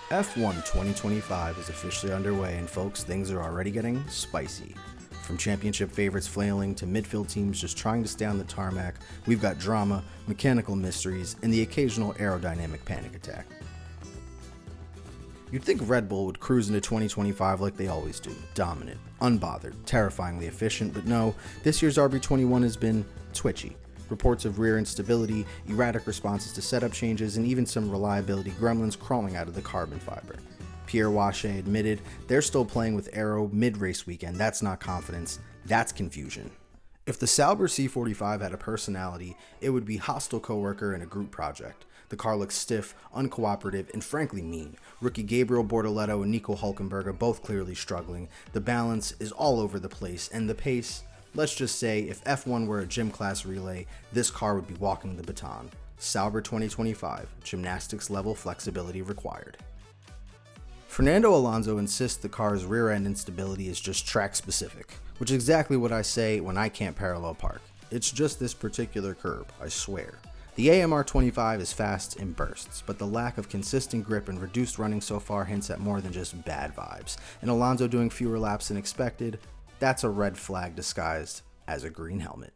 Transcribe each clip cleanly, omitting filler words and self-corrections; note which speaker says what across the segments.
Speaker 1: F1 2025 is officially underway, and folks, things are already getting spicy. From championship favorites flailing to midfield teams just trying to stay on the tarmac, we've got drama, mechanical mysteries, and the occasional aerodynamic panic attack. You'd think Red Bull would cruise into 2025 like they always do, dominant, unbothered, terrifyingly efficient, but no, this year's RB21 has been twitchy. Reports of rear instability, erratic responses to setup changes, and even some reliability gremlins crawling out of the carbon fiber. Pierre Wache admitted they're still playing with aero mid-race weekend. That's not confidence, that's confusion. If the Sauber C45 had a personality, it would be hostile coworker in a group project. The car looks stiff, uncooperative, and frankly mean. Rookie Gabriel Bortoletto and Nico Hulkenberg are both clearly struggling. The balance is all over the place, and the pace, let's just say if F1 were a gym class relay, this car would be walking the baton. Sauber 2025, gymnastics level flexibility required. Fernando Alonso insists the car's rear end instability is just track specific, which is exactly what I say when I can't parallel park. It's just this particular curb, I swear. The AMR 25 is fast in bursts, but the lack of consistent grip and reduced running so far hints at more than just bad vibes. And Alonso doing fewer laps than expected, that's a red flag disguised as a green helmet.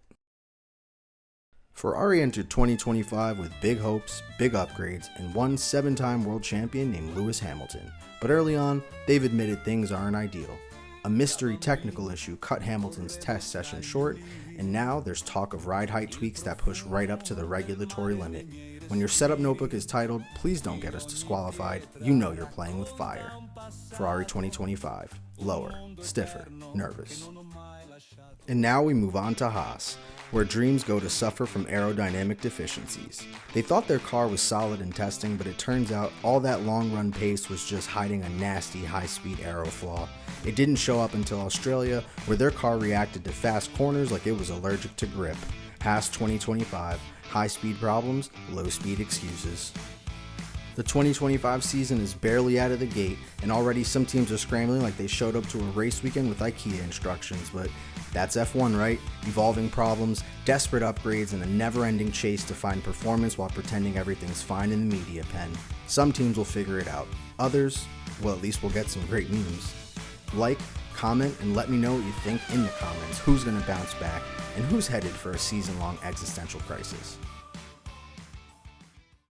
Speaker 1: Ferrari entered 2025 with big hopes, big upgrades, and one 7-time world champion named Lewis Hamilton. But early on, they've admitted things aren't ideal. A mystery technical issue cut Hamilton's test session short, and now there's talk of ride height tweaks that push right up to the regulatory limit. When your setup notebook is titled, "Please don't get us disqualified," you know you're playing with fire. Ferrari 2025, lower, stiffer, nervous. And now we move on to Haas, where dreams go to suffer from aerodynamic deficiencies. They thought their car was solid in testing, but it turns out all that long run pace was just hiding a nasty high-speed aero flaw. It didn't show up until Australia, where their car reacted to fast corners like it was allergic to grip. Haas 2025, high-speed problems, low-speed excuses. The 2025 season is barely out of the gate, and already some teams are scrambling like they showed up to a race weekend with IKEA instructions, but that's F1, right? Evolving problems, desperate upgrades, and a never-ending chase to find performance while pretending everything's fine in the media pen. Some teams will figure it out. Others, well, at least we'll get some great memes. Like, comment, and let me know what you think in the comments. Who's going to bounce back, and who's headed for a season-long existential crisis?